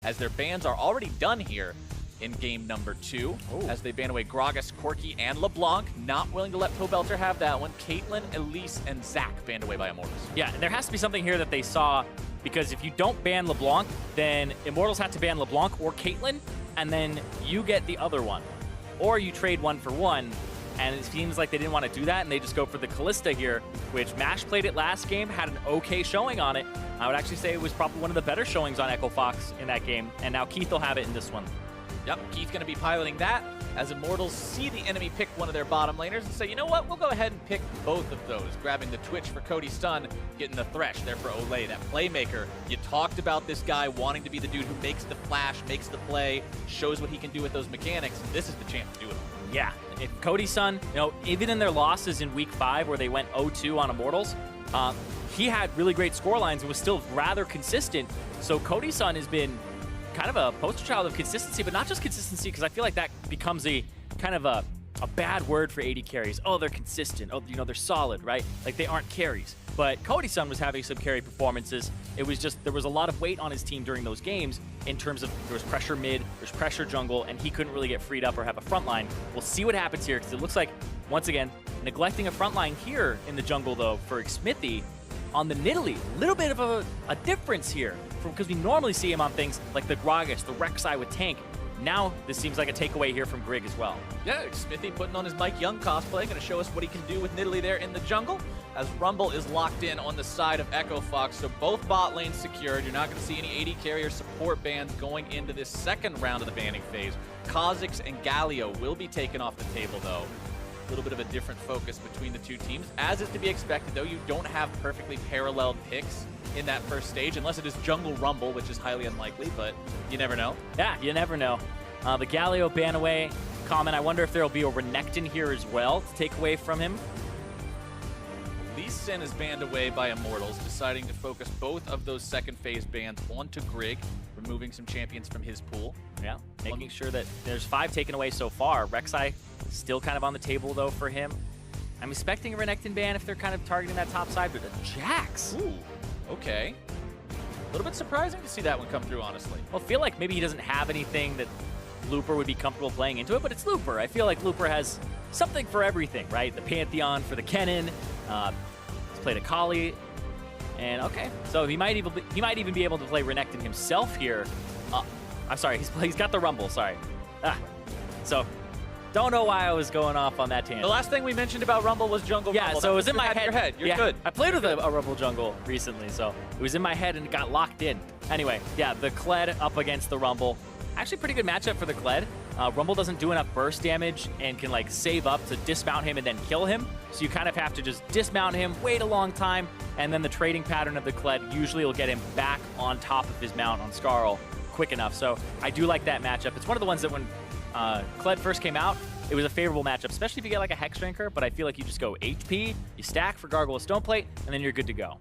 as their bans are already done here in game number 2, as they ban away Gragas, Corki, and LeBlanc. Not willing to let Pobelter have that one. Caitlyn, Elise, and Zac banned away by Immortals. Yeah, and there has to be something here that they saw, because if you don't ban LeBlanc, then Immortals have to ban LeBlanc or Caitlyn, and then you get the other one. Or you trade 1 for 1, and it seems like they didn't want to do that, and they just go for the Callista here, which MASH played it last game, had an okay showing on it. I would actually say it was probably one of the better showings on Echo Fox in that game, and now Keith will have it in this one. Yep, Keith going to be piloting that as Immortals see the enemy pick one of their bottom laners and say, you know what, we'll go ahead and pick both of those. Grabbing the Twitch for Cody Stun, getting the Thresh there for Olay, that playmaker. You talked about this guy wanting to be the dude who makes the flash, makes the play, shows what he can do with those mechanics. This is the chance to do it. Yeah, if Cody Sun, you know, even in their losses in week 5 where they went 0-2 on Immortals, he had really great scorelines and was still rather consistent. So Cody Sun has been kind of a poster child of consistency, but not just consistency, because I feel like that becomes a kind of a bad word for AD carries. Oh, they're consistent. Oh, you know, they're solid, right? Like they aren't carries. But Cody Sun was having some carry performances. It was just, there was a lot of weight on his team during those games in terms of there was pressure mid, there's pressure jungle, and he couldn't really get freed up or have a front line. We'll see what happens here, because it looks like, once again, neglecting a front line here in the jungle, though, for Smithy. On the Nidalee, a little bit of a difference here, because we normally see him on things like the Gragas, the Rek'Sai with tank. Now, this seems like a takeaway here from Grig as well. Yeah, Smithy putting on his Mike Young cosplay, going to show us what he can do with Nidalee there in the jungle, as Rumble is locked in on the side of Echo Fox, so both bot lanes secured. You're not going to see any AD carrier support bans going into this second round of the banning phase. Kha'Zix and Galio will be taken off the table, though. A little bit of a different focus between the two teams. As is to be expected, though, you don't have perfectly paralleled picks in that first stage, unless it is Jungle Rumble, which is highly unlikely, but you never know. Yeah, you never know. The Galio ban away comment, I wonder if there will be a Renekton here as well to take away from him. Lee Sin is banned away by Immortals, deciding to focus both of those second phase bans onto Grig, removing some champions from his pool. Yeah, making sure that there's 5 taken away so far. Rek'Sai still kind of on the table, though, for him. I'm expecting a Renekton ban if they're kind of targeting that top side, but the Jax. Ooh, okay. A little bit surprising to see that one come through, honestly. Well, I feel like maybe he doesn't have anything that Looper would be comfortable playing into it, but it's Looper. I feel like Looper has something for everything, right? The Pantheon for the Kennen. He's played Akali. And okay, so he might even be able to play Renekton himself here. I'm sorry, he's got the Rumble, sorry. So, don't know why I was going off on that tangent. The last thing we mentioned about Rumble was Jungle Rumble. Yeah, so it was in my head. You're good. I played with a Rumble Jungle recently, so it was in my head and it got locked in. Anyway, yeah, the Kled up against the Rumble. Actually, pretty good matchup for the Kled. Rumble doesn't do enough burst damage and can like save up to dismount him and then kill him. So you kind of have to just dismount him, wait a long time, and then the trading pattern of the Kled usually will get him back on top of his mount on Skarl quick enough. So I do like that matchup. It's one of the ones that when Kled first came out, it was a favorable matchup, especially if you get like a Hex Drinker, but I feel like you just go HP, you stack for Gargoyle Stone Plate, and then you're good to go.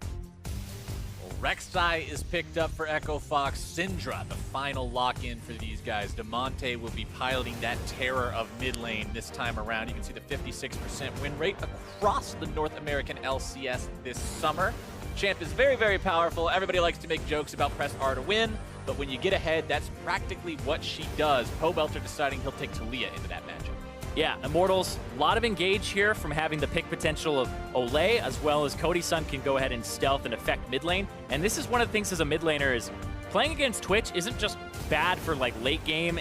Rek'Sai is picked up for Echo Fox. Syndra, the final lock-in for these guys. Damonte will be piloting that terror of mid lane this time around. You can see the 56% win rate across the North American LCS this summer. Champ is very, very powerful. Everybody likes to make jokes about press R to win, but when you get ahead, that's practically what she does. Pobelter deciding he'll take Talia into that matchup. Yeah, Immortals, a lot of engage here from having the pick potential of Olay, as well as Cody Sun can go ahead and stealth and affect mid lane. And this is one of the things as a mid laner is playing against Twitch isn't just bad for like late game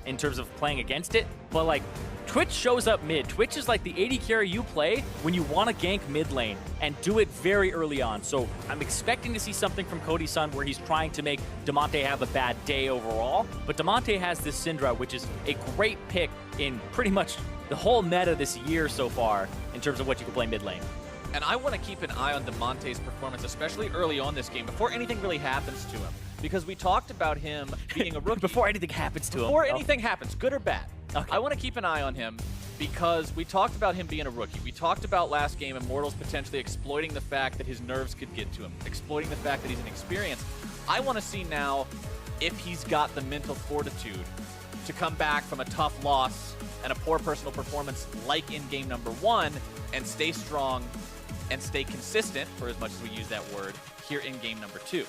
in terms of playing against it, but like Twitch shows up mid. Twitch is like the AD carry you play when you want to gank mid lane and do it very early on. So I'm expecting to see something from Cody Sun where he's trying to make Damonte have a bad day overall. But Damonte has this Syndra, which is a great pick in pretty much the whole meta this year so far in terms of what you can play mid lane. And I want to keep an eye on Damonte's performance, especially early on this game, before anything really happens to him. Because we talked about him being a rookie. Before anything happens to him. Before anything happens, good or bad. Okay. I want to keep an eye on him because we talked about him being a rookie. We talked about last game Immortals potentially exploiting the fact that his nerves could get to him, exploiting the fact that he's inexperienced. I want to see now if he's got the mental fortitude to come back from a tough loss and a poor personal performance like in game number 1 and stay strong and stay consistent, for as much as we use that word, here in game number 2.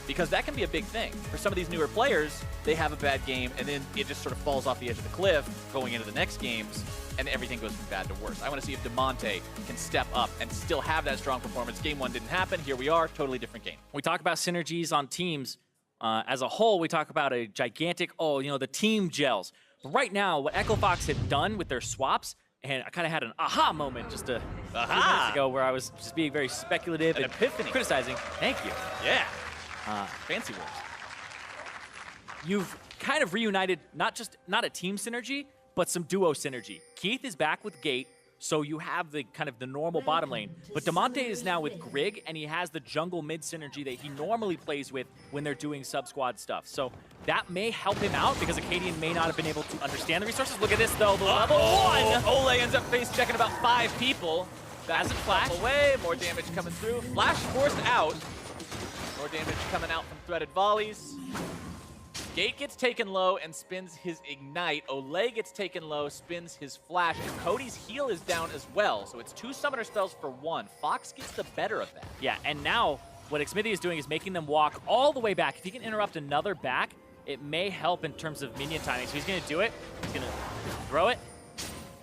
because that can be a big thing. For some of these newer players, they have a bad game, and then it just sort of falls off the edge of the cliff going into the next games, and everything goes from bad to worse. I want to see if Demonte can step up and still have that strong performance. Game 1 didn't happen. Here we are, totally different game. We talk about synergies on teams. As a whole, we talk about a gigantic, the team gels. But right now, what Echo Fox had done with their swaps, and I kind of had an aha moment just a few minutes ago where I was just being very speculative and epiphany. Criticizing. Thank you. Yeah. Fancy words. You've kind of reunited not a team synergy, but some duo synergy. Keith is back with Gate, so you have the kind of the normal bottom lane. But Demonte is now with Grig, and he has the jungle mid synergy that he normally plays with when they're doing sub-squad stuff. So that may help him out because Acadian may not have been able to understand the resources. Look at this, though. The level 1! Ole ends up face checking about 5 people. Hasn't flashed. Away, more damage coming through. Flash forced out. More damage coming out from threaded volleys. Gate gets taken low and spins his Ignite. Ole gets taken low, spins his Flash, and Cody's heal is down as well. So it's 2 summoner spells for 1. Fox gets the better of that. Yeah, and now what Xmithy is doing is making them walk all the way back. If he can interrupt another back, it may help in terms of minion timing. So he's going to do it. He's going to throw it.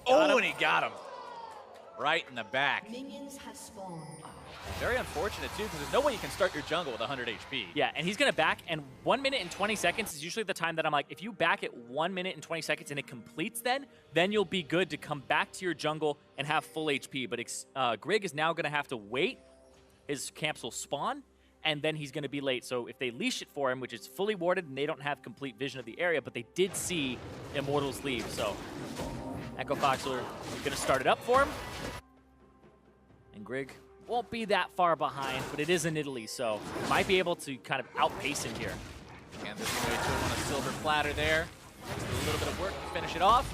And he got him. Right in the back. Minions have spawned. Very unfortunate, too, because there's no way you can start your jungle with 100 HP. Yeah, and he's going to back, and 1 minute and 20 seconds is usually the time that I'm like, if you back it 1 minute and 20 seconds and it completes then you'll be good to come back to your jungle and have full HP. But Grig is now going to have to wait. His camps will spawn, and then he's going to be late. So if they leash it for him, which is fully warded, and they don't have complete vision of the area, but they did see Immortals leave. So Echo Fox are going to start it up for him. And Grig won't be that far behind, but it is in Italy, so might be able to kind of outpace him here. And this way to him on a silver platter there. Just a little bit of work to finish it off.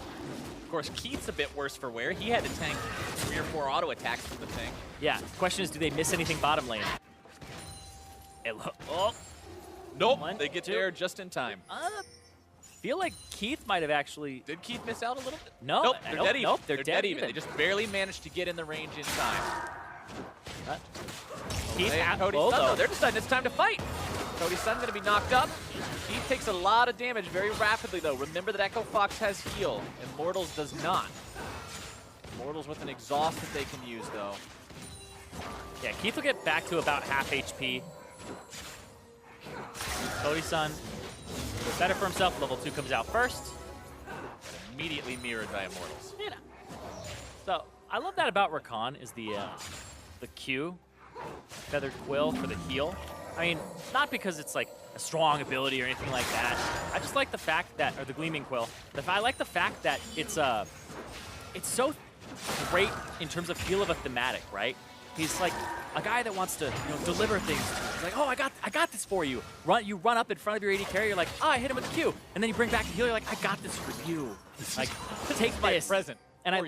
Of course, Keith's a bit worse for wear. He had to tank 3 or 4 auto attacks from the thing. Yeah, the question is, do they miss anything bottom lane? Nope, One, they get 2. there just in time. Feel like Keith might have actually... Did Keith miss out a little bit? No, Nope, they're dead even. Nope, they're dead even. They just barely managed to get in the range in time. Keith at Cody's low, son, though. though. They're deciding it's time to fight. Cody's son going to be knocked up. Keith takes a lot of damage very rapidly, though. Remember that Echo Fox has heal. Immortals does not. Immortals with an exhaust that they can use, though. Yeah, Keith will get back to about half HP. Cody's son does better for himself. Level 2 comes out first. Immediately mirrored by Immortals. Yeah. So I love that about Rakan is the Q, Feathered Quill for the heal. I mean, not because it's like a strong ability or anything like that. I just like the fact that, or the Gleaming Quill. I like the fact that it's so great in terms of feel of a thematic, right? He's like a guy that wants to deliver things. He's like, oh, I got this for you. You run up in front of your AD carrier, you're like, oh, I hit him with the Q. And then you bring back the heal, you're like, I got this for you. Like, take my this. present. And I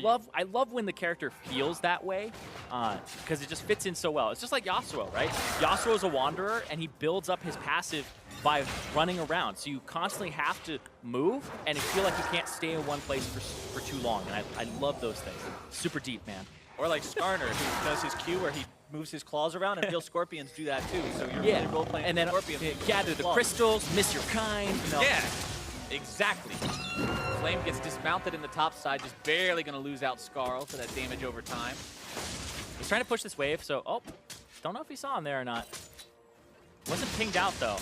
love when the character feels that way, because it just fits in so well. It's just like Yasuo, right? Yasuo is a wanderer, and he builds up his passive by running around. So you constantly have to move, and you feel like you can't stay in one place for too long. And I love those things. Super deep, man. Or like Skarner, who does his Q where he moves his claws around, and real scorpions do that too. So you're really role-playing and then Scorpion. gather the crystals, miss your kind. Yeah, exactly. Flame gets dismounted in the top side, just barely going to lose out Skarl for that damage over time. He's trying to push this wave, so, don't know if he saw him there or not. Wasn't pinged out, though.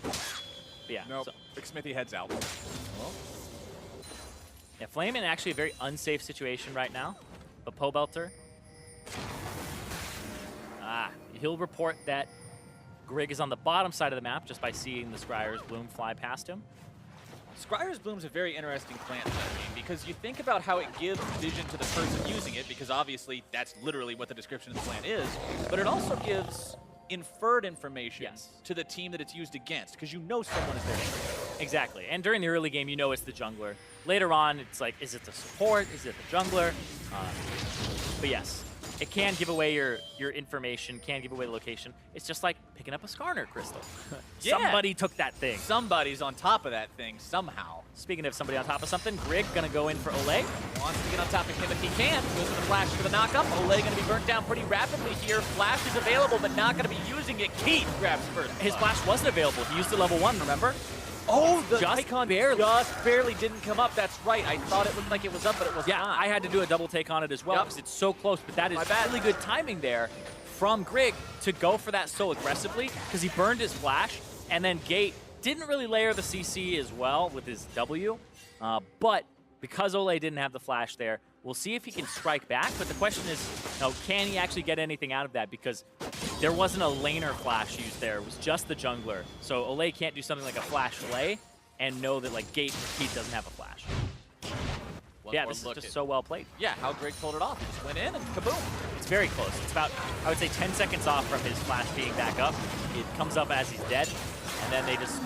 But yeah. Nope, So, Big Smithy heads out. well, yeah, Flame in actually a very unsafe situation right now. But Pobelter, he'll report that Grig is on the bottom side of the map just by seeing the Scryer's Bloom fly past him. Scryer's Bloom's a very interesting plant, because you think about how it gives vision to the person using it, because obviously that's literally what the description of the plant is, but it also gives inferred information to the team that it's used against, because you know someone is there. Exactly, and during the early game, you know it's the jungler. Later on, it's like, is it the support? Is it the jungler? But yes, it can give away your information, can give away the location. It's just like picking up a Skarner crystal. Yeah. Somebody took that thing. Somebody's on top of that thing somehow. Speaking of somebody on top of something, Grig gonna go in for Olay. Wants to get on top of him if he can. Goes for the flash for the knockup. Olay going to be burnt down pretty rapidly here. Flash is available, but not going to be using it. Keith grabs first. His flash wasn't available. He used it level 1, remember? Oh, the Just icon barely. just barely didn't come up. That's right. I thought it looked like it was up, but it was Yeah, not. I had to do a double take on it as well because it's so close, but that is My bad. really good timing there from Grig to go for that so aggressively because he burned his flash, and then Gate didn't really layer the CC as well with his W, but because Olay didn't have the flash there, we'll see if he can strike back, but the question is, can he actually get anything out of that? Because there wasn't a laner flash used there. It was just the jungler. So Olay can't do something like a flash lay and know that like Gate doesn't have a flash. Yeah, this is just so well played. Yeah, how Greg pulled it off. He just went in and kaboom. It's very close. It's about, I would say, 10 seconds off from his flash being back up. It comes up as he's dead, and then they just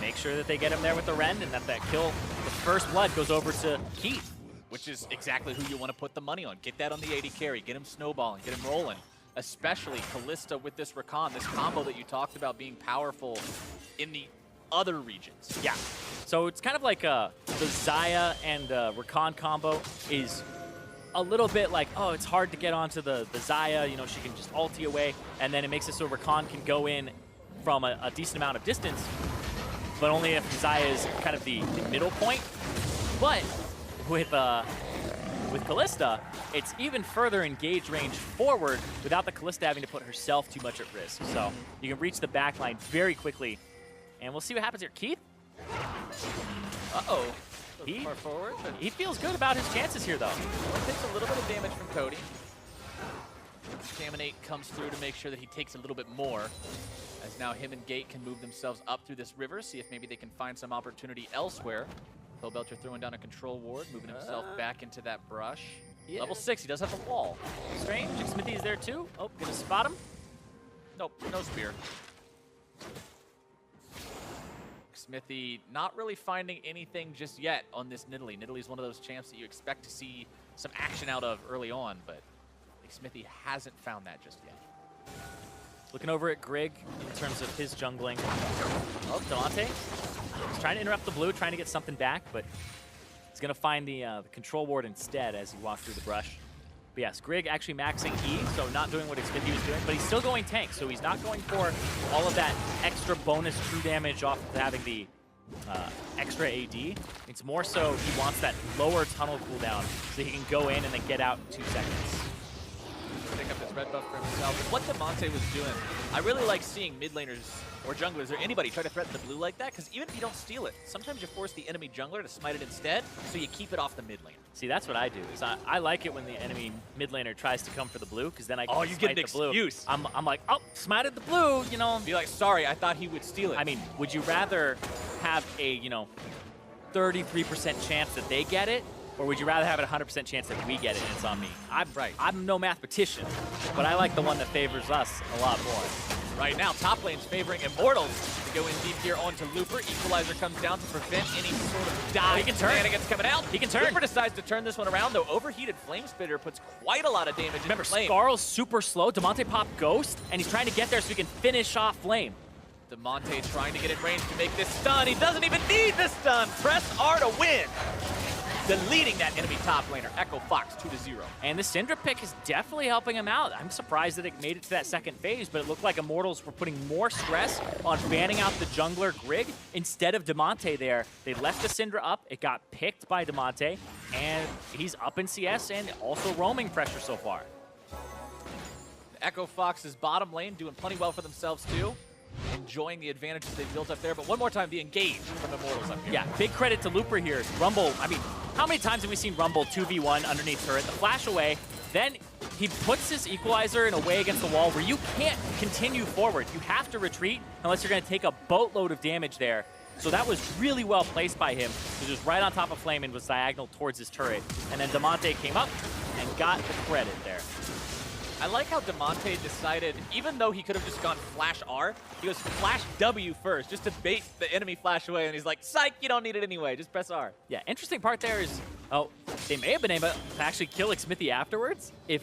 make sure that they get him there with the Rend, and that kill, the first blood, goes over to Keith. Which is exactly who you want to put the money on. Get that on the 80 carry. Get him snowballing. Get him rolling. Especially Kalista with this Rakan, this combo that you talked about being powerful in the other regions. Yeah. So it's kind of like the Xayah and Rakan combo is a little bit like, oh, it's hard to get onto the Xayah. You know, she can just ulti away, and then it makes it so Rakan can go in from a decent amount of distance, but only if Xayah is kind of the middle point. But with Kalista, it's even further engage range forward without the Kalista having to put herself too much at risk. So you can reach the backline very quickly, and we'll see what happens here. Keith? Uh-oh. Far forward. He feels good about his chances here, though. Takes a little bit of damage from Cody. Contaminate comes through to make sure that he takes a little bit more, as now him and Gate can move themselves up through this river, see if maybe they can find some opportunity elsewhere. Phil Belcher throwing down a control ward, moving himself back into that brush. Yeah. Level 6, he does have the wall. Strange. Smithy is there too. Oh, gonna spot him. Nope, no spear. Smithy not really finding anything just yet on this Nidalee. Nidalee's one of those champs that you expect to see some action out of early on, but I think Smithy hasn't found that just yet. Looking over at Grig in terms of his jungling. Oh, Delante. He's trying to interrupt the blue, trying to get something back, but he's going to find the control ward instead as he walks through the brush. But yes, Grig actually maxing E, so not doing what Smithy was doing, but he's still going tank, so he's not going for all of that extra bonus true damage off of having the extra AD. It's more so he wants that lower tunnel cooldown so he can go in and then get out in 2 seconds. Pick up his red buff for himself. And what Demonte was doing, I really like seeing mid laners or junglers or anybody try to threaten the blue like that, because even if you don't steal it, sometimes you force the enemy jungler to smite it instead, so you keep it off the mid lane. See, that's what I do. Is I like it when the enemy mid laner tries to come for the blue, because then I can you get an excuse. I'm like, oh, smited the blue, you know. Be like, sorry, I thought he would steal it. I mean, would you rather have a 33% chance that they get it, or would you rather have a 100% chance that we get it and it's on me? I'm no mathematician, but I like the one that favors us a lot more. Right now, top lane's favoring Immortals to go in deep here onto Looper. Equalizer comes down to prevent any sort of dive shenanigans coming out. He can turn. Looper decides to turn this one around, though. Overheated Flame Spitter puts quite a lot of damage into Flame. Skarl's super slow. Demonte popped Ghost, and he's trying to get there so he can finish off Flame. Demonte trying to get in range to make this stun. He doesn't even need the stun. Press R to win. Deleting that enemy top laner, Echo Fox 2-0. And the Syndra pick is definitely helping him out. I'm surprised that it made it to that second phase, but it looked like Immortals were putting more stress on banning out the jungler Grig instead of Demonte there. They left the Syndra up, it got picked by Demonte, and he's up in CS and also roaming pressure so far. Echo Fox's bottom lane doing plenty well for themselves too. Enjoying the advantages they've built up there, but one more time, the engage from Immortals up here. Yeah, big credit to Looper here. Rumble, I mean, how many times have we seen Rumble 2v1 underneath turret, the flash away, then he puts his equalizer in a way against the wall where you can't continue forward. You have to retreat unless you're going to take a boatload of damage there. So that was really well placed by him. He was just right on top of Flame and was diagonal towards his turret. And then Demonte came up and got the credit there. I like how Demonte decided, even though he could have just gone flash R, he goes flash W first, just to bait the enemy flash away, and he's like, psych, you don't need it anyway, just press R. Yeah, interesting part there is, they may have been able to actually kill Smithy afterwards if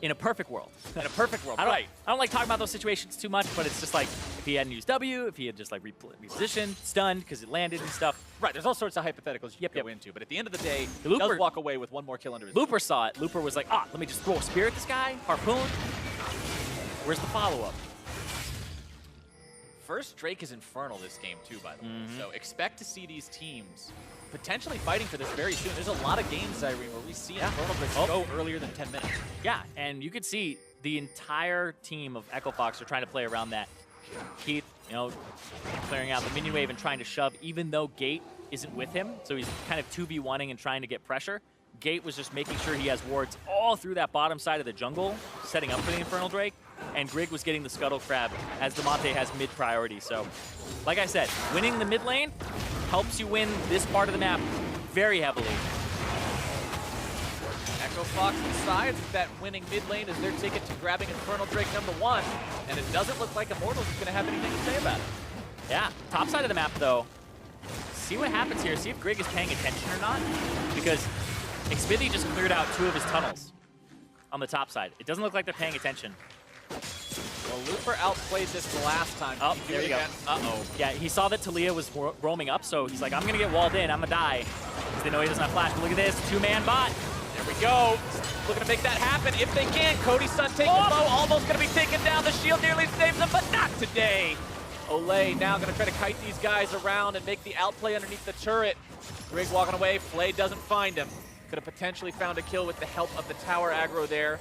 in a perfect world. In a perfect world, I don't, right. I don't like talking about those situations too much, but it's just like if he hadn't used W, if he had just like repositioned, stunned because it landed and stuff. Right, there's all sorts of hypotheticals you can go into, but at the end of the day, he Looper does walk away with one more kill under his Looper saw it. Looper was like, let me just throw a spear at this guy, harpoon. Where's the follow-up? First Drake is Infernal this game too, by the way. So expect to see these teams potentially fighting for this very soon. There's a lot of games, Irene, where we see Infernal Drakes go earlier than 10 minutes. Yeah, and you could see the entire team of Echo Fox are trying to play around that. Keith, clearing out the minion wave and trying to shove, even though Gate isn't with him. So he's kind of 2v1ing and trying to get pressure. Gate was just making sure he has wards all through that bottom side of the jungle, setting up for the Infernal Drake. And Grig was getting the Scuttle Crab as Damonte has mid priority. So, like I said, winning the mid lane helps you win this part of the map very heavily. Echo Fox decides that winning mid lane is their ticket to grabbing Infernal Drake #1, and it doesn't look like Immortals is going to have anything to say about it. Yeah, top side of the map though. See what happens here. See if Grig is paying attention or not, because Xmithy just cleared out 2 of his tunnels on the top side. It doesn't look like they're paying attention. Well, Looper outplayed this the last time. Oh, there you go. Uh-oh. Yeah, he saw that Talia was roaming up, so he's like, I'm going to get walled in. I'm going to die. Because they know he doesn't have flash. But look at this. 2-man bot. There we go. Looking to make that happen if they can. Cody's son taking the bow. Almost going to be taken down. The shield nearly saves him, but not today. Olay now going to try to kite these guys around and make the outplay underneath the turret. Grig walking away. Flay doesn't find him. Could have potentially found a kill with the help of the tower aggro there.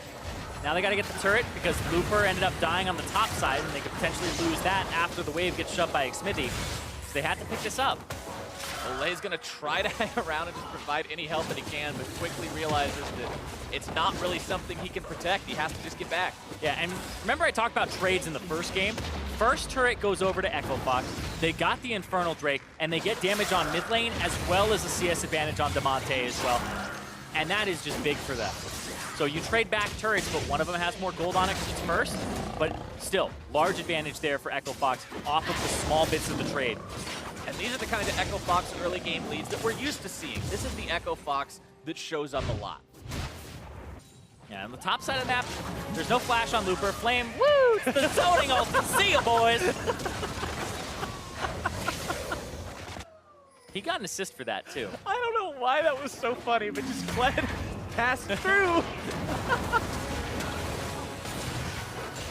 Now they got to get the turret because Looper ended up dying on the top side, and they could potentially lose that after the wave gets shoved by Xmithy. So they had to pick this up. Olay's going to try to hang around and just provide any help that he can, but quickly realizes that it's not really something he can protect. He has to just get back. Yeah, and remember I talked about trades in the first game? First turret goes over to Echo Fox. They got the Infernal Drake, and they get damage on mid lane as well as a CS advantage on Damonte as well. And that is just big for them. So you trade back turrets, but one of them has more gold on it because it's first. But still, large advantage there for Echo Fox off of the small bits of the trade. And these are the kind of Echo Fox early game leads that we're used to seeing. This is the Echo Fox that shows up a lot. Yeah, on the top side of the map, there's no flash on Looper. Flame, woo! It's the zoning ult. See ya, boys! He got an assist for that, too. I don't know why that was so funny, but just glad passed through.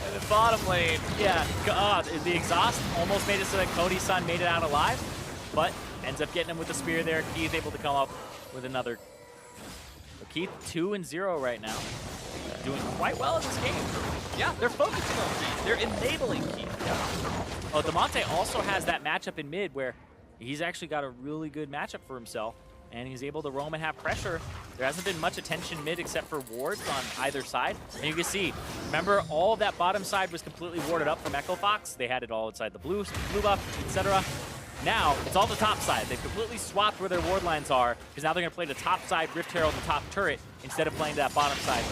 And the bottom lane. Yeah, the exhaust almost made it so that Cody's son made it out alive, but ends up getting him with the spear there. Keith able to come up with another. So Keith 2-0 right now. Doing quite well in this game. Yeah, they're focusing on Keith. They're enabling Keith. Yeah. Oh, Damonte also has that matchup in mid where he's actually got a really good matchup for himself, and he's able to roam and have pressure. There hasn't been much attention mid except for wards on either side. And you can see, remember, all of that bottom side was completely warded up from Echo Fox. They had it all inside the blue buff, etc. Now, it's all the top side. They've completely swapped where their ward lines are, because now they're going to play the top side Rift Herald, the top turret, instead of playing that bottom side.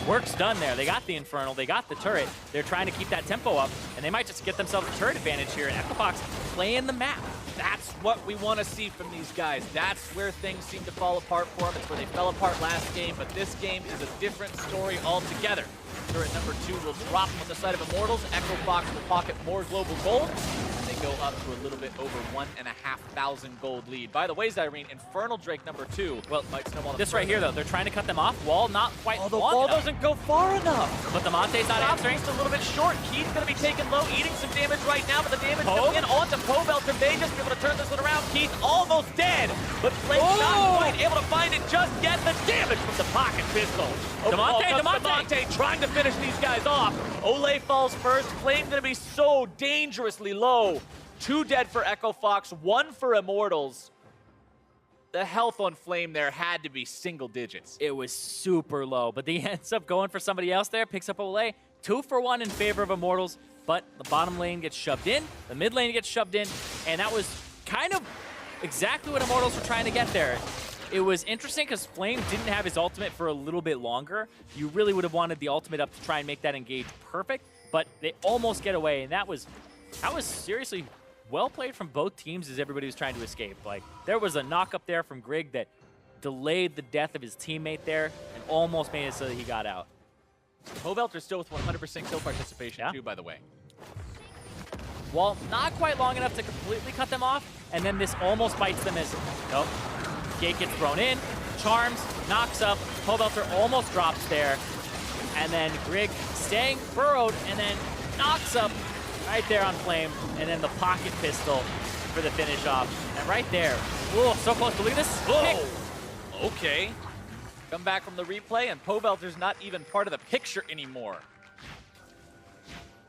Work's done there. They got the Infernal, they got the turret. They're trying to keep that tempo up, and they might just get themselves a turret advantage here, and Echo Fox playing the map. That's what we want to see from these guys. That's where things seem to fall apart for them. It's where they fell apart last game, but this game is a different story altogether. Turret number 2 will drop on the side of Immortals. Echo Fox will pocket more global gold. They go up to a little bit over 1,500 gold lead. By the way, Zyrene, Infernal Drake number 2. Well, might snowball this right here, though, they're trying to cut them off. Wall not quite the wall doesn't go far enough. But Damonte's not answering. Just a little bit short. Keith's going to be taken low, eating some damage right now, but the damage coming in onto Pobelter may just be able to turn this one around. Keith almost dead, but Flame's not quite able to find it just yet. The damage from the pocket pistol. Damonte trying to finish these guys off. Olay falls first. Flame going to be so dangerously low. 2 dead for Echo Fox, 1 for Immortals. The health on Flame there had to be single digits. It was super low, but he ends up going for somebody else there, picks up Olay. 2 for 1 in favor of Immortals, but the bottom lane gets shoved in, the mid lane gets shoved in, and that was kind of exactly what Immortals were trying to get there. It was interesting because Flame didn't have his ultimate for a little bit longer. You really would have wanted the ultimate up to try and make that engage perfect, but they almost get away, and that was seriously well played from both teams as everybody was trying to escape. Like, there was a knock up there from Grig that delayed the death of his teammate there and almost made it so that he got out. Pobelter still with 100% kill participation Yeah. too, by the way. Well, not quite long enough to completely cut them off, and then this almost bites them as, nope. Gate gets thrown in, charms, knocks up, Pobelter almost drops there, and then Grig staying burrowed, and then knocks up right there on Flame, and then the pocket pistol for the finish off. And right there, whoa, so close to look at this. Whoa! Okay. Come back from the replay, and Pobelter's not even part of the picture anymore.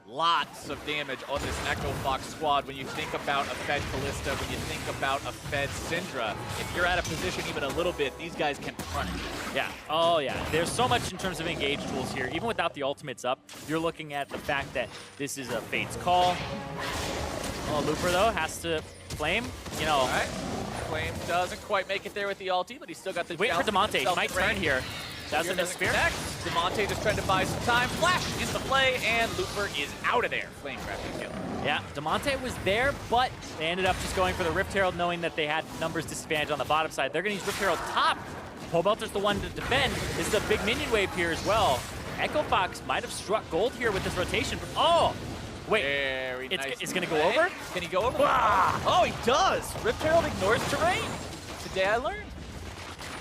Lots of damage on this Echo Fox squad when you think about a Fed Kalista, when you think about a Fed Syndra. If you're out of position even a little bit, these guys can punish. Yeah, oh yeah. There's so much in terms of engage tools here. Even without the ultimates up, you're looking at the fact that this is a Fate's Call. Oh, Looper, though, has to Flame, you know. All right. Flame doesn't quite make it there with the ulti, but he's still got the Wait for Damonte. He might turn here. Doesn't miss Spear. Damonte just trying to buy some time. Flash into play, and Looper is out of there. Flame grabs the kill. Yeah, Damonte was there, but they ended up just going for the Rift Herald, knowing that they had numbers disadvantage on the bottom side. They're going to use Rift Herald top. Pobelter's the one to defend. This is a big minion wave here as well. Echo Fox might have struck gold here with this rotation. Oh, wait. Very nice. It's going to go over? Can he go over? Ah! Oh, he does. Rift Herald ignores terrain. Today I learned.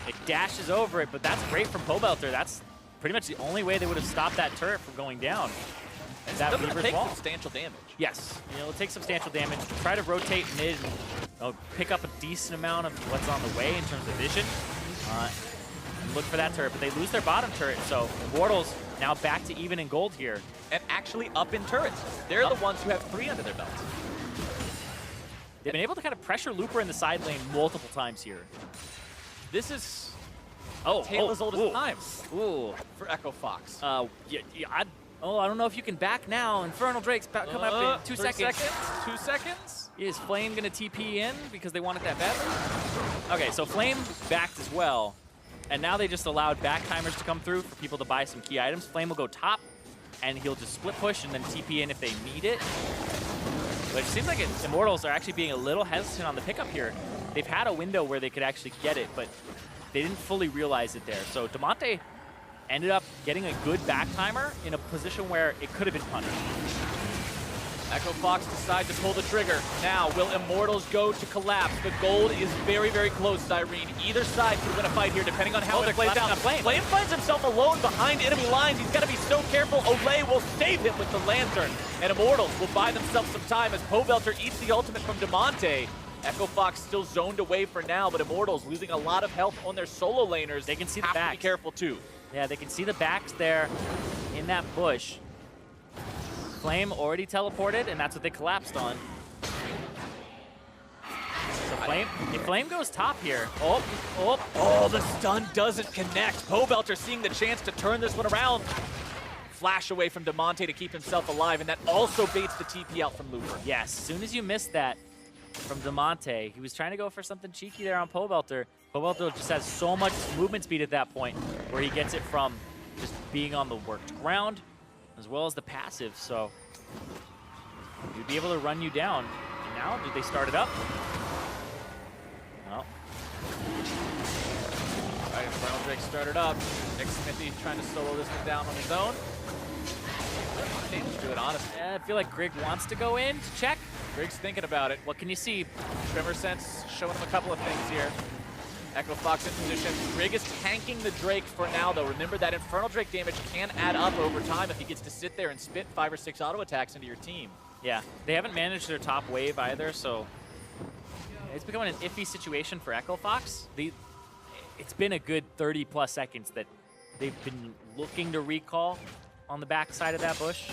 It dashes over it, but that's great from Pobelter. That's pretty much the only way they would have stopped that turret from going down. And that still gonna take wall. substantial damage. Yes, it'll take substantial damage. Try to rotate mid, pick up a decent amount of what's on the way in terms of vision. Look for that turret, but they lose their bottom turret, so Immortals now back to even in gold here. And actually up in turrets. They're the ones who have 3 under their belts. They've been able to kind of pressure Looper in the side lane multiple times here. This is a tale as old as time Ooh. for Echo Fox. I don't know if you can back now. Infernal Drake's coming up in 2 seconds. 2 seconds? Is Flame going to TP in because they want it that badly? Okay, so Flame backed as well. And now they just allowed back timers to come through for people to buy some key items. Flame will go top, and he'll just split push and then TP in if they need it. But it seems like Immortals are actually being a little hesitant on the pickup here. They've had a window where they could actually get it, but they didn't fully realize it there. So Damonte ended up getting a good back timer in a position where it could have been punished. Echo Fox decides to pull the trigger. Now, will Immortals go to collapse? The gold is very, very close, Cyrene. Either side could win a fight here, depending on how it plays out. Flame finds himself alone behind enemy lines. He's got to be so careful. Olay will save him with the lantern. And Immortals will buy themselves some time as Pobelter eats the ultimate from Damonte. Echo Fox still zoned away for now, but Immortals losing a lot of health on their solo laners. They can see the have backs. to be careful, too. Yeah, they can see the backs there in that bush. Flame already teleported, and that's what they collapsed on. So if Flame goes top here. Oh, the stun doesn't connect. Pobelter seeing the chance to turn this one around. Flash away from Damonte to keep himself alive, and that also baits the TP out from Looper. Yes, as soon as you missed that from Damonte, he was trying to go for something cheeky there on Pobelter. Pobelter just has so much movement speed at that point where he gets it from just being on the worked ground as well as the passive, so he'd be able to run you down. And now, did they start it up? No. All right, Infernal Drake started up. Nick Smithy trying to solo this one down on his own. Damage to it, honestly. I feel like Grig wants to go in to check. Grig's thinking about it. What can you see? Tremor Sense showing him a couple of things here. Echo Fox in position. Grig is tanking the Drake for now, though. Remember that Infernal Drake damage can add up over time if he gets to sit there and spit 5 or 6 auto attacks into your team. Yeah, they haven't managed their top wave either, so it's becoming an iffy situation for Echo Fox. It's been a good 30-plus seconds that they've been looking to recall on the backside of that bush.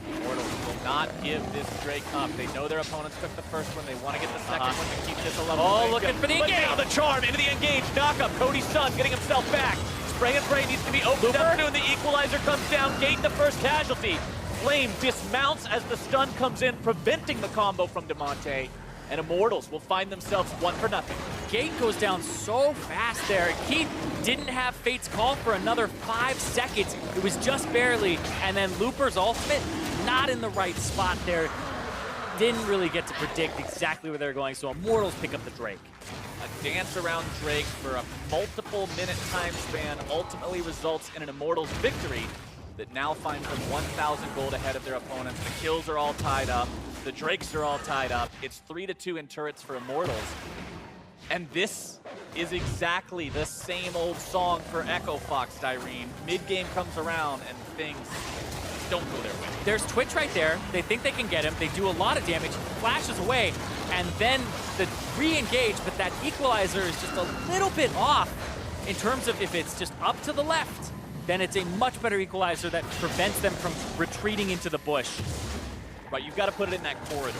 Immortals will not give this Drake up. They know their opponents took the first one. They want to get the second one to keep this a level. Oh, looking for the engage. Now the charm into the engage. Knock up. Cody Sun getting himself back. Spray and pray needs to be opened up soon. The equalizer comes down. Gate the first casualty. Flame dismounts as the stun comes in, preventing the combo from Damonte. And Immortals will find themselves 1 for nothing. Gate goes down so fast there. He didn't have Fate's Call for another 5 seconds. It was just barely. And then Looper's ultimate, not in the right spot there. Didn't really get to predict exactly where they're going, so Immortals pick up the Drake. A dance around Drake for a multiple minute time span ultimately results in an Immortals victory that now finds them 1,000 gold ahead of their opponents. The kills are all tied up. The Drakes are all tied up. It's 3-2 in turrets for Immortals. And this is exactly the same old song for Echo Fox, Dyrene. Mid-game comes around and things don't go their way. There's Twitch right there. They think they can get him. They do a lot of damage, flashes away, and then the re-engage, but that equalizer is just a little bit off in terms of if it's just up to the left, then it's a much better equalizer that prevents them from retreating into the bush. Right, you've got to put it in that corridor.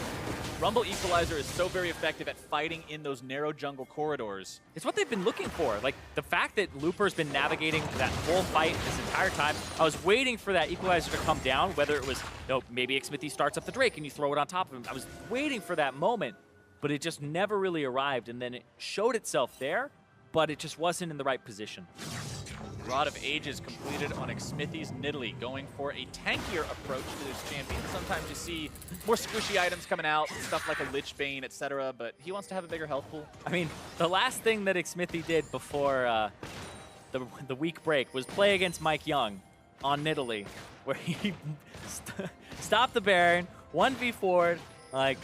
Rumble Equalizer is so very effective at fighting in those narrow jungle corridors. It's what they've been looking for. Like, the fact that Looper's been navigating that whole fight this entire time, I was waiting for that equalizer to come down, whether it was, you know, maybe Xmithy starts up the Drake and you throw it on top of him. I was waiting for that moment, but it just never really arrived, and then it showed itself there, but it just wasn't in the right position. Rod of Ages completed on Xmithy's Nidalee, going for a tankier approach to this champion. Sometimes you see more squishy items coming out, stuff like a Lich Bane, etc., but he wants to have a bigger health pool. I mean, the last thing that Xmithy did before the week break was play against Mike Young on Nidalee, where he stopped the Baron, 1v4'd, like,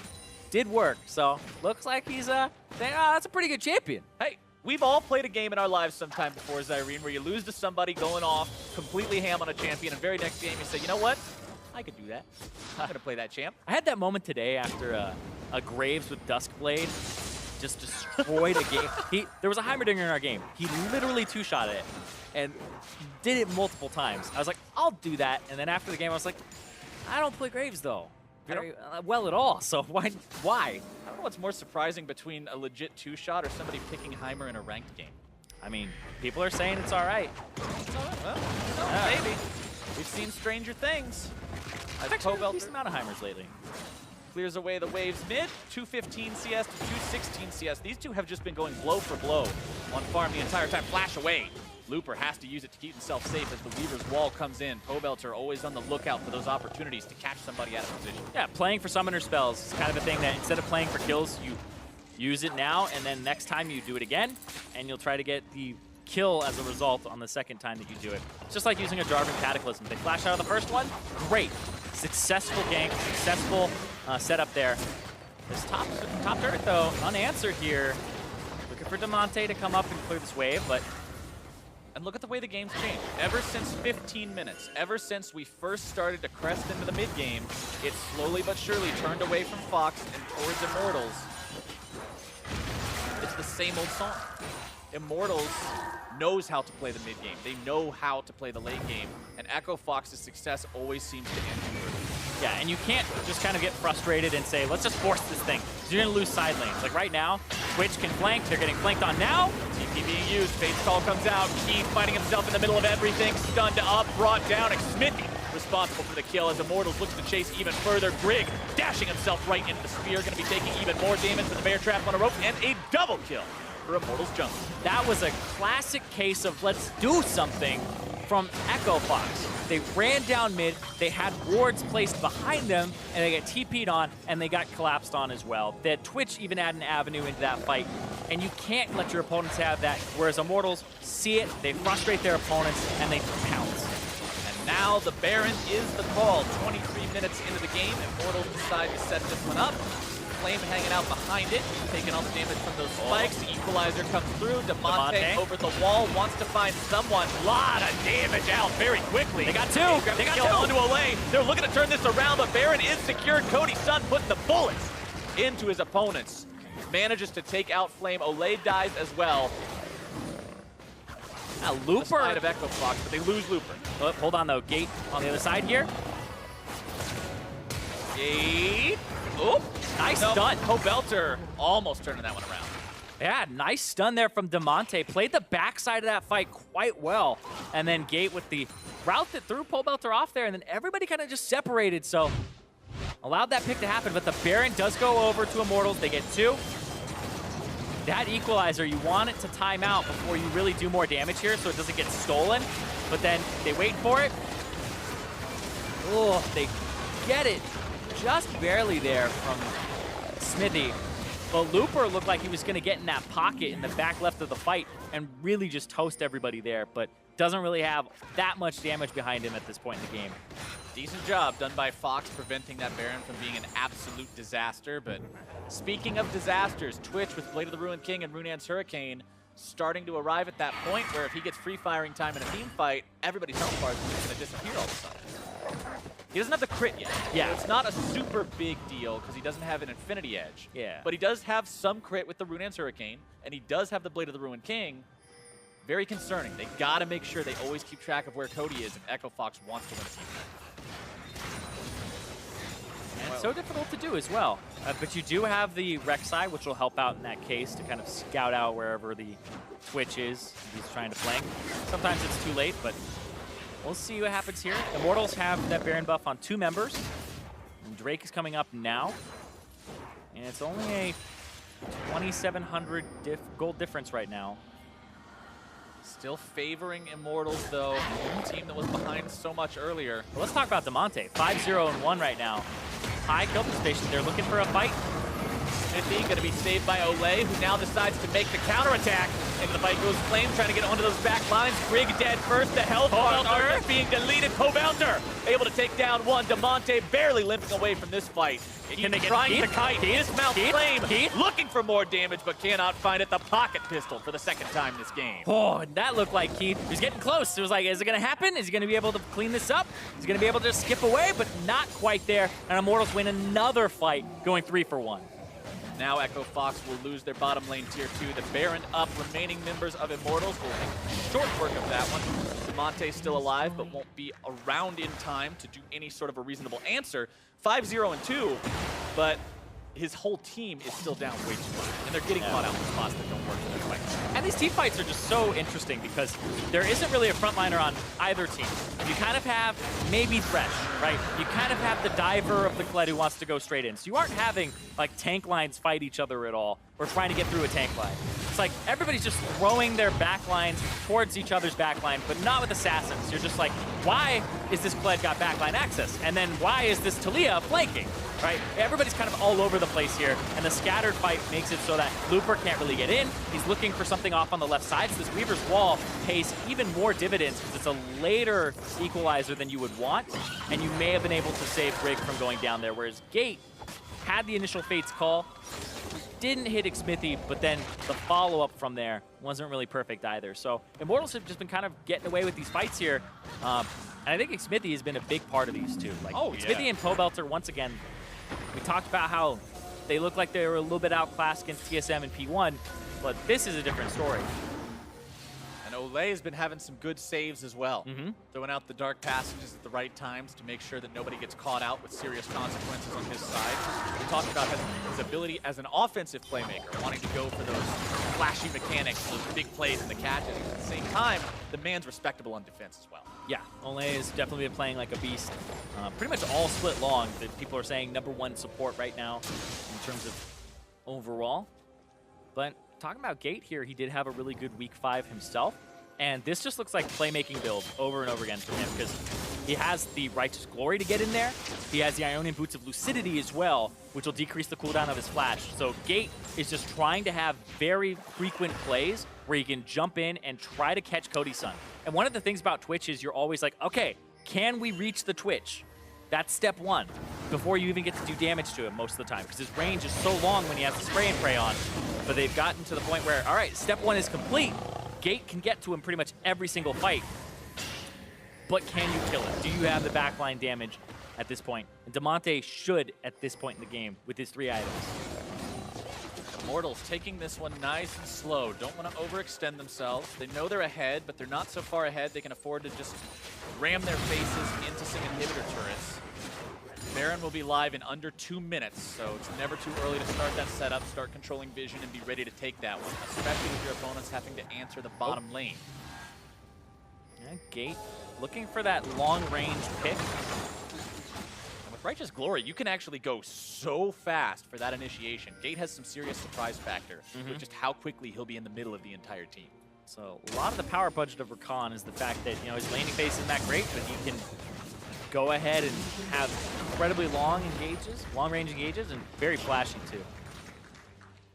did work. So, looks like he's that's a pretty good champion. Hey, we've all played a game in our lives sometime before, Zyrene, where you lose to somebody going off completely ham on a champion, and very next game you say, you know what? I could do that. I'm going to play that champ. I had that moment today after a Graves with Duskblade just destroyed a game. There was a Heimerdinger in our game. He literally two-shot it and did it multiple times. I was like, I'll do that. And then after the game, I was like, I don't play Graves, though. Very well at all, so why? I don't know what's more surprising between a legit two-shot or somebody picking Heimer in a ranked game. I mean, people are saying it's all right. It's all right. Well, maybe. We've seen stranger things. I've actually a decent amount of Heimers lately. Clears away the waves mid, 215 CS to 216 CS. These two have just been going blow for blow on farm the entire time. Flash away. Looper has to use it to keep himself safe as the Weaver's Wall comes in. Pobelter always on the lookout for those opportunities to catch somebody out of position. Yeah, playing for summoner spells is kind of a thing that instead of playing for kills, you use it now, and then next time you do it again, and you'll try to get the kill as a result on the second time that you do it. It's just like using a Jarvan Cataclysm. They flash out of the first one, great. Successful gank, successful setup there. This top turret, though, unanswered here. Looking for Demonte to come up and clear this wave, but... And look at the way the game's changed. Ever since 15 minutes, ever since we first started to crest into the mid-game, it slowly but surely turned away from Fox and towards Immortals. It's the same old song. Immortals knows how to play the mid-game. They know how to play the late game. And Echo Fox's success always seems to end early. Yeah, and you can't just kind of get frustrated and say, let's just force this thing, because you're going to lose side lanes. Like right now, Twitch can flank. They're getting flanked on now. TP being used. Fate's Call comes out. Keith finding himself in the middle of everything. Stunned up, brought down. Xmithy responsible for the kill as Immortals looks to chase even further. Grig dashing himself right into the spear. Going to be taking even more damage with the bear trap on a rope. And a double kill for Immortals Jungle. That was a classic case of let's do something from Echo Fox. They ran down mid, they had wards placed behind them, and they got TP'd on, and they got collapsed on as well. That Twitch even had an avenue into that fight, and you can't let your opponents have that, whereas Immortals see it, they frustrate their opponents, and they pounce. And now the Baron is the call. 23 minutes into the game, Immortals decide to set this one up. Flame hanging out behind it, taking all the damage from those spikes. The equalizer comes through. Demonte over the wall, wants to find someone. Lot of damage out very quickly. They got two. They got two. Onto Olay. They're looking to turn this around, but Baron is secured. Cody Sun putting the bullets into his opponents. Manages to take out Flame. Olay dies as well. Now Looper of Echo Fox, but they lose Looper. Oh, hold on though, Gate on the other side here. Gate. Oop. Nice stun. Pobelter almost turning that one around. Yeah, nice stun there from Demonte. Played the backside of that fight quite well. And then Gate with the route that threw Pobelter off there, and then everybody kind of just separated, so allowed that pick to happen. But the Baron does go over to Immortals. They get two. That equalizer, you want it to time out before you really do more damage here so it doesn't get stolen. But then they wait for it. Oh, they get it just barely there from Smithy. But Looper looked like he was going to get in that pocket in the back left of the fight and really just toast everybody there, but doesn't really have that much damage behind him at this point in the game. Decent job done by Fox preventing that Baron from being an absolute disaster. But speaking of disasters, Twitch with Blade of the Ruined King and Runaan's Hurricane starting to arrive at that point where if he gets free firing time in a team fight, everybody's health bar is going to disappear all of a sudden. He doesn't have the crit yet. Yeah. So it's not a super big deal because he doesn't have an Infinity Edge. Yeah. But he does have some crit with the Runaan's Hurricane, and he does have the Blade of the Ruined King. Very concerning. They got to make sure they always keep track of where Cody is if Echo Fox wants to win a team fight. And it's so difficult to do as well. But you do have the Rek'Sai, which will help out in that case to kind of scout out wherever the Twitch is he's trying to flank. Sometimes it's too late, but we'll see what happens here. Immortals have that Baron buff on 2 members. And Drake is coming up now. And it's only a 2,700 gold difference right now. Still favoring Immortals, though, the team that was behind so much earlier. Well, let's talk about Damonte. 5-0-1 right now. High kill station. They're looking for a fight. Smithy going to be saved by Olay, who now decides to make the counterattack. Into the fight goes Flame, trying to get onto those back lines. Grig dead first. The health bar is being deleted. Pobelter able to take down one. Damonte barely limping away from this fight. Can they get trying to kite. Dismount Flame, looking for more damage, but cannot find it. The pocket pistol for the second time this game. Oh, and that looked like Keith was getting close. It was like, is it going to happen? Is he going to be able to clean this up? Is he going to be able to just skip away? But not quite there. And Immortals win another fight, going 3-for-1. Now Echo Fox will lose their bottom lane tier 2. The Baron up. Remaining members of Immortals will make short work of that one. Damonte's still alive, but won't be around in time to do any sort of a reasonable answer. 5-0-2, but his whole team is still down way too much. And they're getting caught out in spots that don't work for their fight. And these team fights are just so interesting because there isn't really a frontliner on either team. You kind of have maybe Thresh, right? You kind of have the diver of the Kled who wants to go straight in. So you aren't having like tank lines fight each other at all or trying to get through a tank line. It's like everybody's just throwing their back lines towards each other's back line, but not with assassins. You're just like, why is this Kled got backline access? And then why is this Talia flanking? Right? Everybody's kind of all over the place here, and the scattered fight makes it so that Looper can't really get in. He's looking for something off on the left side, so this Weaver's Wall pays even more dividends because it's a later equalizer than you would want, and you may have been able to save Grig from going down there, whereas Gate had the initial Fate's Call, didn't hit Xmithy, but then the follow-up from there wasn't really perfect either. So Immortals have just been kind of getting away with these fights here, and I think Xmithy has been a big part of these too. Like, Xmithy and Pobelter, once again, we talked about how they look like they were a little bit outclassed against TSM and P1, but this is a different story. And Olay has been having some good saves as well. Throwing out the dark passages at the right times to make sure that nobody gets caught out with serious consequences on his side. We talked about his ability as an offensive playmaker, wanting to go for those flashy mechanics, those big plays and the catches. At the same time, the man's respectable on defense as well. Yeah, Olay has definitely been playing like a beast. Pretty much all split long that people are saying #1 support right now in terms of overall. But talking about Gate here, he did have a really good week 5 himself. And this just looks like playmaking build over and over again for him because he has the Righteous Glory to get in there. He has the Ionian Boots of Lucidity as well, which will decrease the cooldown of his flash. So Gate is just trying to have very frequent plays where he can jump in and try to catch Cody Sun. And one of the things about Twitch is you're always like, okay, can we reach the Twitch? That's step 1 before you even get to do damage to him most of the time because his range is so long when he has the spray and pray on. But they've gotten to the point where, all right, step 1 is complete. Gate can get to him pretty much every single fight. But can you kill it? Do you have the backline damage at this point? And Damonte should at this point in the game with his 3 items. Immortals taking this one nice and slow. Don't want to overextend themselves. They know they're ahead, but they're not so far ahead they can afford to just ram their faces into some inhibitor turrets. Baron will be live in under 2 minutes, so it's never too early to start that setup, start controlling vision, and be ready to take that one, especially with your opponents having to answer the bottom lane. Yeah, Gate looking for that long-range pick. And with Righteous Glory, you can actually go so fast for that initiation. Gate has some serious surprise factor with just how quickly he'll be in the middle of the entire team. So a lot of the power budget of Rakan is the fact that, you know, his laning phase isn't that great, but he can go ahead and have incredibly long engages, long-range engages, and very flashy too.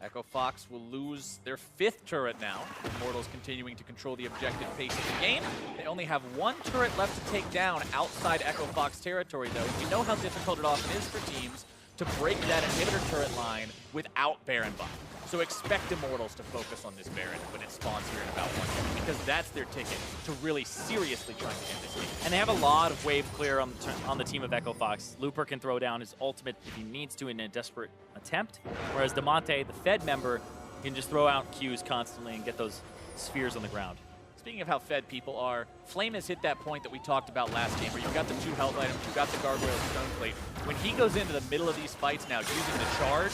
Echo Fox will lose their 5th turret now. Immortals continuing to control the objective pace of the game. They only have 1 turret left to take down outside Echo Fox territory, though. We know how difficult it often is for teams to break that inhibitor turret line without Baron buff. So expect Immortals to focus on this Baron when it spawns here in about 1 minute, because that's their ticket to really seriously trying to end this game. And they have a lot of wave clear on the team of Echo Fox. Looper can throw down his ultimate if he needs to in a desperate attempt, whereas Damonte, the Fed member, can just throw out Qs constantly and get those spheres on the ground. Speaking of how fed people are, Flame has hit that point that we talked about last game, where you've got the 2 health items, you've got the Gargoyle Stone Plate. When he goes into the middle of these fights now using the charge,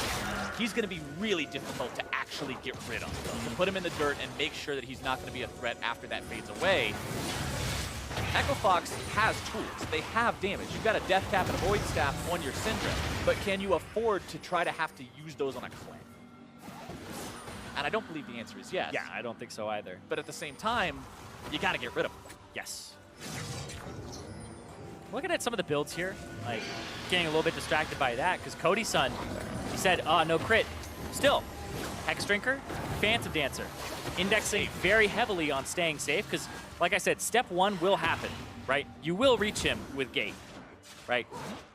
he's going to be really difficult to actually get rid of. To put him in the dirt and make sure that he's not going to be a threat after that fades away. Echo Fox has tools. They have damage. You've got a Death Cap and a Void Staff on your Syndra, but can you afford to try to have to use those on a clan? And I don't believe the answer is yes. Yeah, I don't think so either. But at the same time, you got to get rid of them. Yes. Looking at some of the builds here, like getting a little bit distracted by that, because Cody's son, he said, no crit. Still, Hex Drinker, Phantom Dancer, indexing very heavily on staying safe, because like I said, step 1 will happen, right? You will reach him with Gate, right?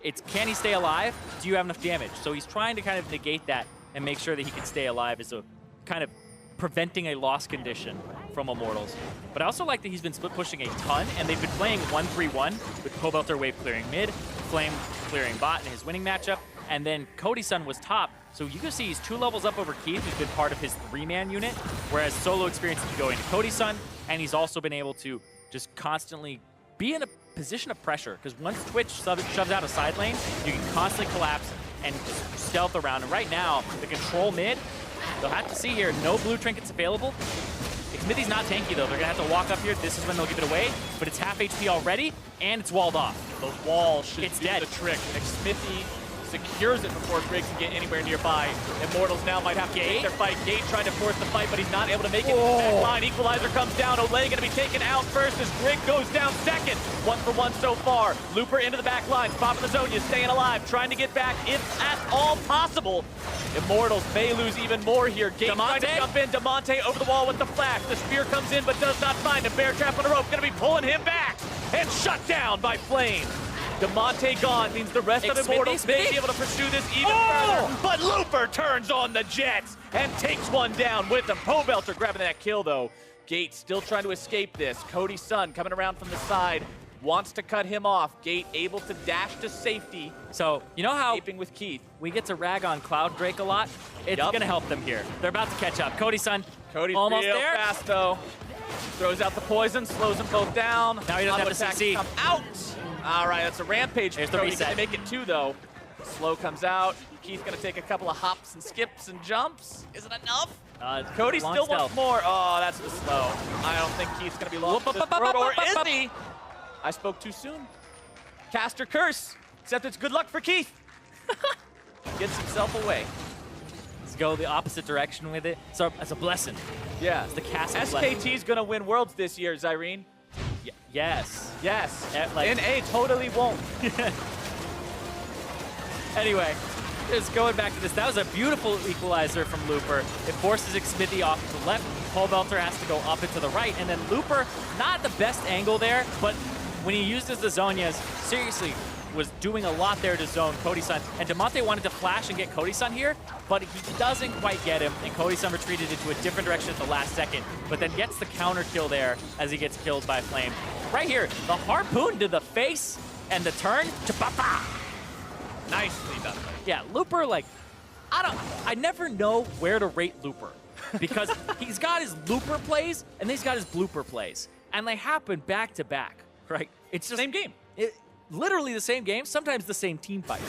It's can he stay alive? Do you have enough damage? So he's trying to kind of negate that and make sure that he can stay alive as a kind of preventing a loss condition from Immortals. But I also like that he's been split pushing a ton, and they've been playing 1-3-1 with Pobelter wave clearing mid, Flame clearing bot in his winning matchup, and then Cody's son was top. So you can see he's 2 levels up over Keith, who's been part of his 3-man unit, whereas solo experience can go into Cody's son, and he's also been able to just constantly be in a position of pressure, because once Twitch shoves out a side lane, you can constantly collapse and stealth around. And right now, the control mid, they'll have to see here, no blue trinkets available. Xmithie's not tanky though, they're gonna have to walk up here. This is when they'll give it away, but it's half HP already, and it's walled off. The wall should do dead. the trick. Xmithie secures it before Greg can get anywhere nearby. Immortals now might have to take their fight. Gate trying to force the fight, but he's not able to make it. Back line, Equalizer comes down. Olay gonna be taken out first as Greg goes down second. 1 for 1 so far. Looper into the back line, popping the Zonya, staying alive, trying to get back if at all possible. Immortals may lose even more here. Gate trying to jump in. Damonte over the wall with the flash. The spear comes in, but does not find him. Bear trap on the rope, gonna be pulling him back. And shut down by Flame. Damonte gone means the rest of Immortals may be able to pursue this even further. But Looper turns on the Jets and takes one down with him. Pobelter grabbing that kill, though. Gate still trying to escape this. Cody's son coming around from the side. Wants to cut him off. Gate able to dash to safety. So, you know how escaping with Keith. We get to rag on Cloud Drake a lot? It's going to help them here. They're about to catch up. Cody's son, Cody's almost real there. fast, though. Throws out the poison, slows them both down. Now he doesn't have to CC. Come out. All right, that's a rampage. There's the Cody reset. can make it 2, though. Slow comes out. Keith's going to take a couple of hops and skips and jumps. Is it enough? Cody still wants more. Oh, that's the slow. I don't think Keith's going to be lost to this road, or is he? I spoke too soon. Caster Curse, except it's good luck for Keith. Gets himself away. Let's go the opposite direction with it. So it's a blessing. Yeah. It's the cast of SKT's going to win Worlds this year, Zyrene. Yes. Yes. Like, NA totally won't. Anyway, just going back to this, that was a beautiful equalizer from Looper. It forces Xmithie off to the left. Pobelter has to go up and to the right, and then Looper, not the best angle there, but when he uses the Zonias, seriously, was doing a lot there to zone Cody's son. And Damonte wanted to flash and get Cody's son here, but he doesn't quite get him, and Cody's son retreated into a different direction at the last second, but then gets the counter kill there as he gets killed by Flame. Right here, the harpoon to the face and the turn to papa. Nicely done. Yeah, Looper, like, I never know where to rate Looper because he's got his Looper plays and then he's got his blooper plays, and they happen back to back, right? It's just same game. Literally the same game, sometimes the same team fight.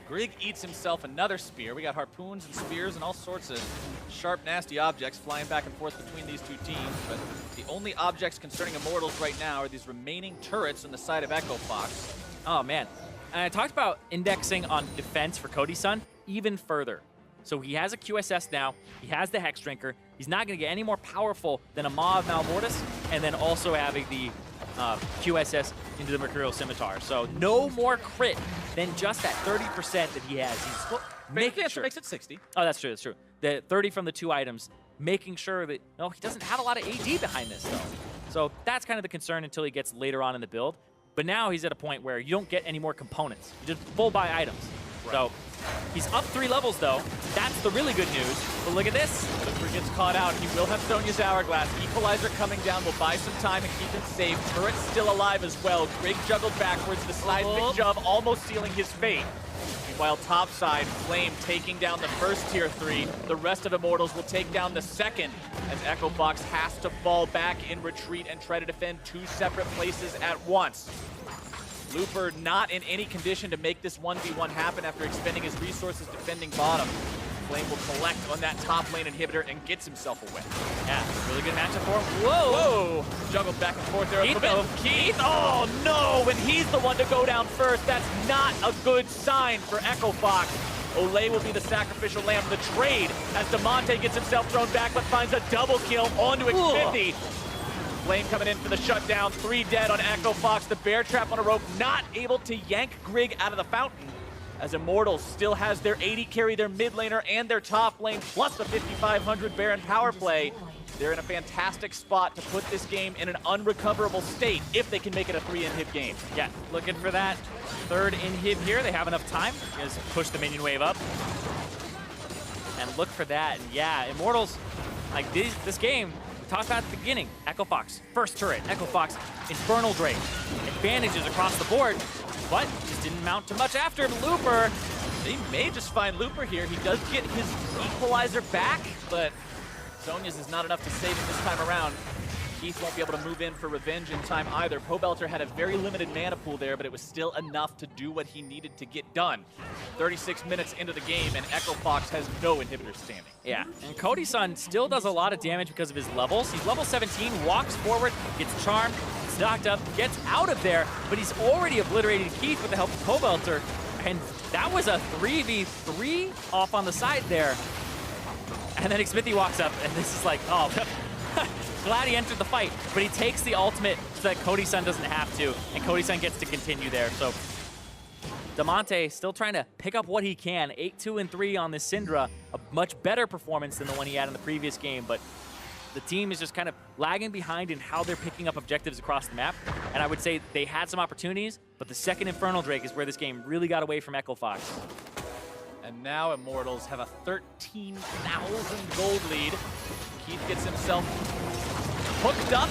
Grig eats himself another spear. We got harpoons and spears and all sorts of sharp, nasty objects flying back and forth between these two teams. But the only objects concerning Immortals right now are these remaining turrets on the side of Echo Fox. Oh, man. And I talked about indexing on defense for Cody's son even further. So he has a QSS now. He has the Hex Drinker. He's not going to get any more powerful than a Maw of Malmortis, and then also having the QSS into the Mercurial Scimitar. So no more crit than just that 30% that he has. He's making answer sure. makes it 60. Oh, that's true. That's true. The 30 from the 2 items, making sure that he doesn't have a lot of AD behind this though. So that's kind of the concern until he gets later on in the build. But now he's at a point where you don't get any more components. You just full buy items. Right. So he's up 3 levels though. That's the really good news. But look at this. Looper gets caught out. He will have Sonya's Hourglass. Equalizer coming down will buy some time and keep him safe. Turret's still alive as well. Grig juggled backwards. The seismic jump almost sealing his fate. Meanwhile, topside, Flame taking down the first tier 3. The rest of Immortals will take down the second as Echo Fox has to fall back in retreat and try to defend 2 separate places at once. Looper not in any condition to make this 1v1 happen after expending his resources defending bottom. Flame will collect on that top lane inhibitor and gets himself away. Yeah, really good matchup for him. Whoa! Juggled back and forth there. Keith, oh no! When he's the one to go down first, that's not a good sign for Echo Fox. Olay will be the sacrificial lamb. The trade as Damonte gets himself thrown back but finds a double kill onto Xfinity. Flame coming in for the shutdown. 3 dead on Echo Fox. The bear trap on a rope, not able to yank Grig out of the fountain. As Immortals still has their 80 carry, their mid laner, and their top lane, plus the 5,500 Baron power play. They're in a fantastic spot to put this game in an unrecoverable state if they can make it a 3 inhib game. Yeah, looking for that 3rd inhib here. They have enough time. Just push the minion wave up. And look for that. And yeah, Immortals, like this game, we talked about at the beginning. Echo Fox, first turret. Echo Fox, Infernal Drake. Advantages across the board. But just didn't mount to much after Looper. They may just find Looper here. He does get his equalizer back, but Sonya's is not enough to save him this time around. Keith won't be able to move in for revenge in time either. Pobelter had a very limited mana pool there, but it was still enough to do what he needed to get done. 36 minutes into the game, and Echo Fox has no inhibitor standing. Yeah, and Cody-san still does a lot of damage because of his levels. He's level 17, walks forward, gets charmed, gets knocked up, gets out of there, but he's already obliterated Keith with the help of Pobelter, and that was a 3v3 off on the side there. And then Xmithy walks up, and this is like, oh, glad he entered the fight, but he takes the ultimate so that Cody-san doesn't have to, and Cody-san gets to continue there. So Damonte still trying to pick up what he can. 8-2-3 on this Syndra, a much better performance than the one he had in the previous game, but the team is just kind of lagging behind in how they're picking up objectives across the map. And I would say they had some opportunities, but the second Infernal Drake is where this game really got away from Echo Fox. And now Immortals have a 13,000 gold lead. Keith gets himself hooked up,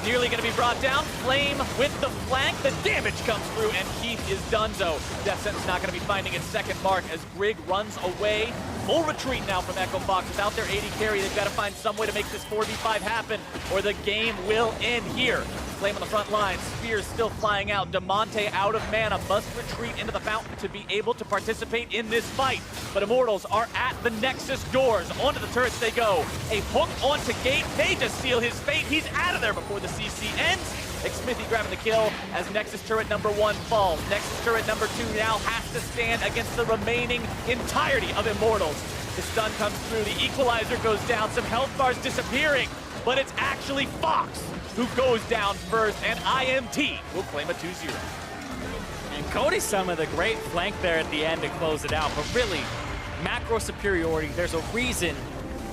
nearly going to be brought down. Flame with the flank, the damage comes through, and Keith is donezo. Death Sentence not going to be finding its second mark as Grig runs away. Full retreat now from Echo Fox. Without their 80 carry, they've got to find some way to make this 4v5 happen, or the game will end here. Flame on the front line, spears still flying out. Damonte out of mana, must retreat into the fountain to be able to participate in this fight. But Immortals are at the Nexus doors. Onto the turrets they go. A hook onto Gate, they just seal his fate. He's out of there before the CC ends. Xmithy grabbing the kill as Nexus turret number 1 falls. Nexus turret number 2 now has to stand against the remaining entirety of Immortals. The stun comes through, the equalizer goes down, some health bars disappearing, but it's actually Fox who goes down first, and IMT will claim a 2-0. And Cody-san with a great flank there at the end to close it out, but really, macro superiority, there's a reason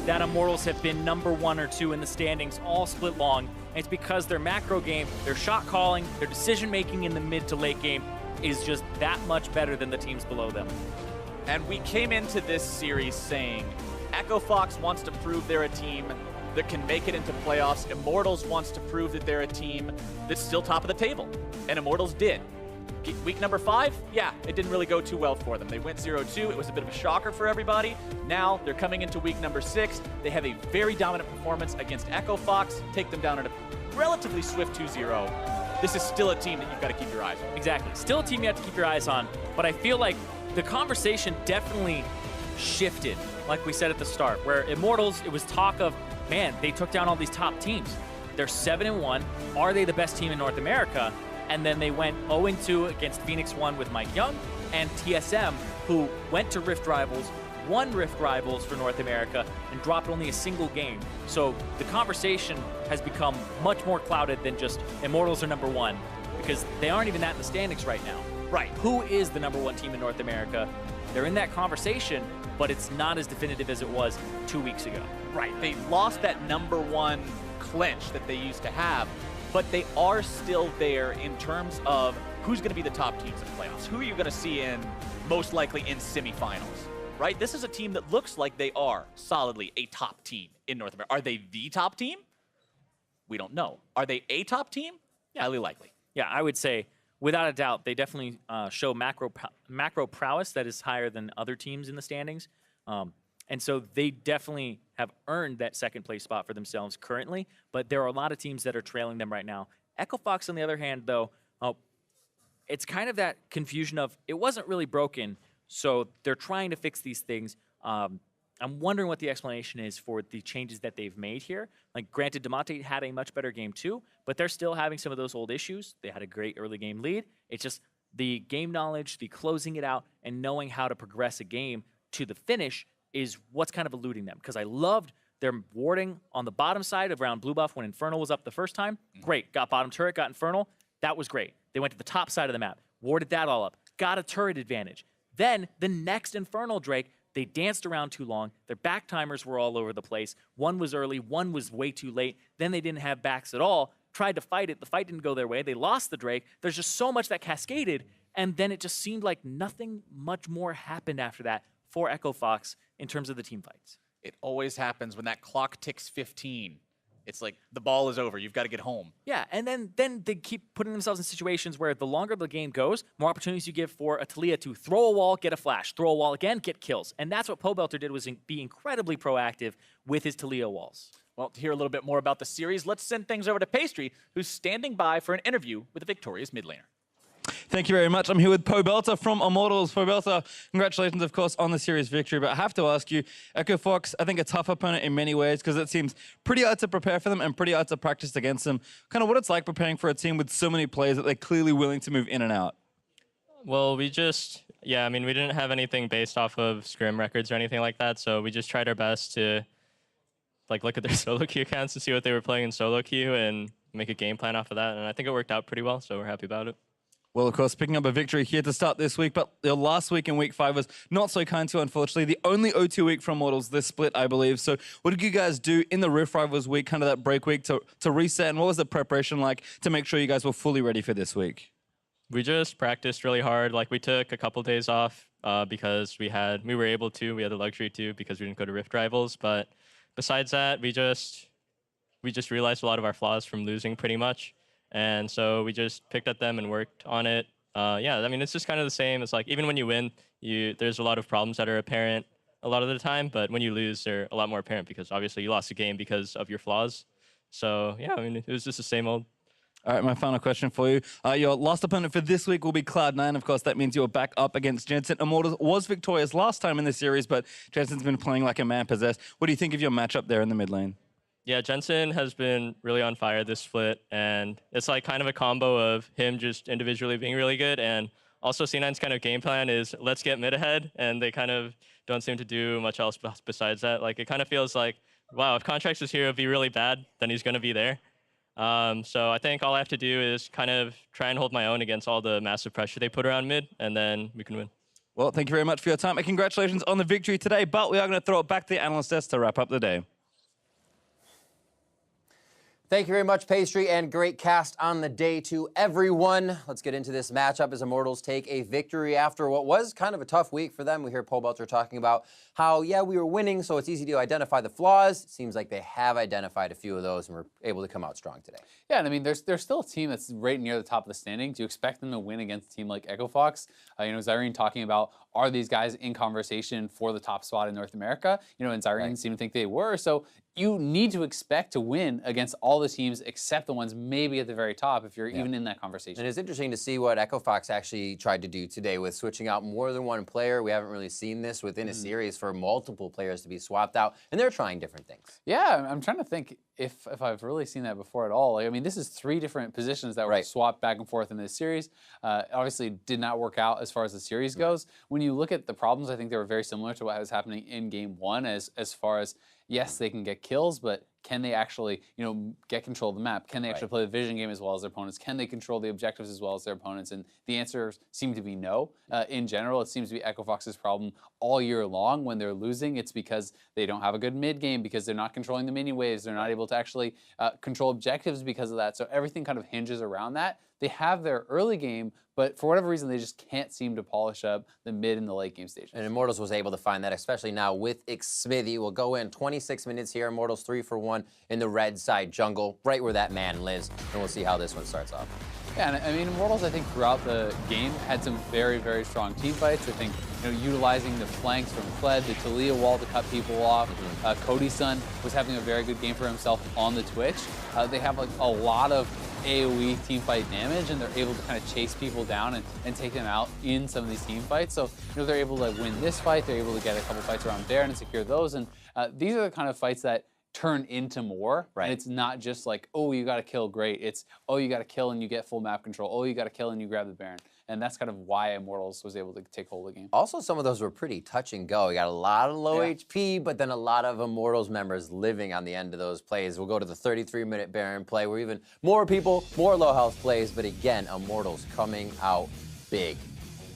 that Immortals have been number 1 or 2 in the standings all split long, and it's because their macro game, their shot calling, their decision making in the mid to late game is just that much better than the teams below them. And we came into this series saying, Echo Fox wants to prove they're a team that can make it into playoffs. Immortals wants to prove that they're a team that's still top of the table, and Immortals did. Week number 5, yeah, it didn't really go too well for them. They went 0-2. It was a bit of a shocker for everybody. Now they're coming into week number 6. They have a very dominant performance against Echo Fox, take them down at a relatively swift 2-0. This is still a team that you've got to keep your eyes on. Exactly. Still a team you have to keep your eyes on, but I feel like the conversation definitely shifted, like we said at the start, where Immortals, it was talk of, man, they took down all these top teams. They're 7-1. Are they the best team in North America? And then they went 0-2 against Phoenix 1 with Mike Young and TSM, who went to Rift Rivals, won Rift Rivals for North America, and dropped only a single game. So the conversation has become much more clouded than just Immortals are number 1, because they aren't even that in the standings right now. Right. Who is the #1 team in North America? They're in that conversation, but it's not as definitive as it was 2 weeks ago. Right. They lost that #1 clinch that they used to have, but they are still there in terms of who's going to be the top teams in playoffs. Who are you going to see in, most likely in semifinals? Right? This is a team that looks like they are solidly a top team in North America. Are they the top team? We don't know. Are they a top team? Highly likely. Yeah, I would say, without a doubt, they definitely show macro prowess that is higher than other teams in the standings. And so they definitely have earned that second place spot for themselves currently, but there are a lot of teams that are trailing them right now. Echo Fox, on the other hand, though, it's kind of that confusion of it wasn't really broken, so they're trying to fix these things. I'm wondering what the explanation is for the changes that they've made here. Like, granted, Demonte had a much better game too, but they're still having some of those old issues. They had a great early game lead. It's just the game knowledge, the closing it out, and knowing how to progress a game to the finish is what's kind of eluding them. Because I loved their warding on the bottom side around blue buff when Infernal was up the first time. Great. Got bottom turret, got Infernal. That was great. They went to the top side of the map, warded that all up, got a turret advantage. Then the next Infernal Drake, they danced around too long. Their back timers were all over the place. One was early, one was way too late. Then they didn't have backs at all. Tried to fight it. The fight didn't go their way. They lost the Drake. There's just so much that cascaded, and then it just seemed like nothing much more happened after that for Echo Fox in terms of the team fights. It always happens when that clock ticks 15. It's like the ball is over. You've got to get home. Yeah, and then they keep putting themselves in situations where the longer the game goes, more opportunities you give for a Talia to throw a wall, get a flash, throw a wall again, get kills. And that's what Pobelter did, was be incredibly proactive with his Talia walls. Well, to hear a little bit more about the series, let's send things over to Pastry, who's standing by for an interview with the victorious mid laner. Thank you very much. I'm here with Pobelter from Immortals. Pobelter, congratulations, of course, on the series victory. But I have to ask you, Echo Fox, I think a tough opponent in many ways because it seems pretty hard to prepare for them and pretty hard to practice against them. Kind of what it's like preparing for a team with so many players that they're clearly willing to move in and out. Well, we didn't have anything based off of scrim records or anything like that. So we just tried our best to look at their solo queue accounts to see what they were playing in solo queue and make a game plan off of that. And I think it worked out pretty well, so we're happy about it. Well, of course, picking up a victory here to start this week, but your last week in week 5 was not so kind to you, unfortunately. The only O2 week from Immortals this split, I believe. So what did you guys do in the Rift Rivals week, kind of that break week to reset, and what was the preparation like to make sure you guys were fully ready for this week? We just practiced really hard. Like, we took a couple days off because we had the luxury to, because we didn't go to Rift Rivals. But besides that, we just realized a lot of our flaws from losing pretty much. And so we just picked at them and worked on it. Yeah, I mean, it's just kind of the same. It's like, even when you win, there's a lot of problems that are apparent a lot of the time. But when you lose, they're a lot more apparent because obviously you lost a game because of your flaws. So yeah, I mean, it was just the same old. All right, my final question for you. Your last opponent for this week will be Cloud9. Of course, that means you're back up against Jensen. Immortals was victorious last time in the series, but Jensen's been playing like a man possessed. What do you think of your matchup there in the mid lane? Yeah, Jensen has been really on fire this split, and it's like kind of a combo of him just individually being really good, and also C9's kind of game plan is let's get mid ahead, and they kind of don't seem to do much else besides that. Like, it kind of feels like, wow, if Contracts is here, it'd be really bad, then he's going to be there. So I think all I have to do is kind of try and hold my own against all the massive pressure they put around mid, and then we can win. Well, thank you very much for your time, and congratulations on the victory today, but we are going to throw it back to the analyst desk to wrap up the day. Thank you very much, Pastry, and great cast on the day to everyone. Let's get into this matchup as Immortals take a victory after what was kind of a tough week for them. We hear Pobelter talking about how, yeah, we were winning, so it's easy to identify the flaws. It seems like they have identified a few of those and were able to come out strong today. Yeah, and I mean, there's still a team that's right near the top of the standings. You expect them to win against a team like Echo Fox. Zyrene talking about, are these guys in conversation for the top spot in North America? And Zyrene seemed to think they were. So you need to expect to win against all the teams except the ones maybe at the very top if you're even in that conversation. And it's interesting to see what Echo Fox actually tried to do today with switching out more than one player. We haven't really seen this within a series for multiple players to be swapped out, and they're trying different things. Yeah, I'm trying to think if I've really seen that before at all. I mean, this is 3 different positions that were swapped back and forth in this series. Obviously, did not work out as far as the series goes. When you look at the problems, I think they were very similar to what was happening in Game 1 as far as, yes, they can get kills, but can they actually, get control of the map? Can they actually play the vision game as well as their opponents? Can they control the objectives as well as their opponents? And the answers seem to be no. In general, it seems to be Echo Fox's problem all year long. When they're losing, it's because they don't have a good mid game, because they're not controlling the mini waves. They're not able to actually control objectives because of that. So everything kind of hinges around that. They have their early game, but for whatever reason, they just can't seem to polish up the mid and the late game stages. And Immortals was able to find that, especially now with Xmithy. We'll go in 26 minutes here. Immortals 3 for 1 in the red side jungle, right where that man lives. And we'll see how this one starts off. Yeah, and I mean, Immortals, I think, throughout the game had some very, very strong team fights. I think, utilizing the flanks from Kled, the Talia wall to cut people off. Cody's son was having a very good game for himself on the Twitch. They have like a lot of AoE team fight damage, and they're able to kind of chase people down and take them out in some of these team fights. So, they're able to win this fight. They're able to get a couple fights around there and secure those. And these are the kind of fights that turn into more. Right. And it's not just like, oh, you got to kill, great. It's, oh, you got to kill and you get full map control. Oh, you got to kill and you grab the Baron. And that's kind of why Immortals was able to take hold of the game. Also, some of those were pretty touch and go. You got a lot of low HP, but then a lot of Immortals members living on the end of those plays. We'll go to the 33-minute Baron play where even more people, more low health plays, but again, Immortals coming out big.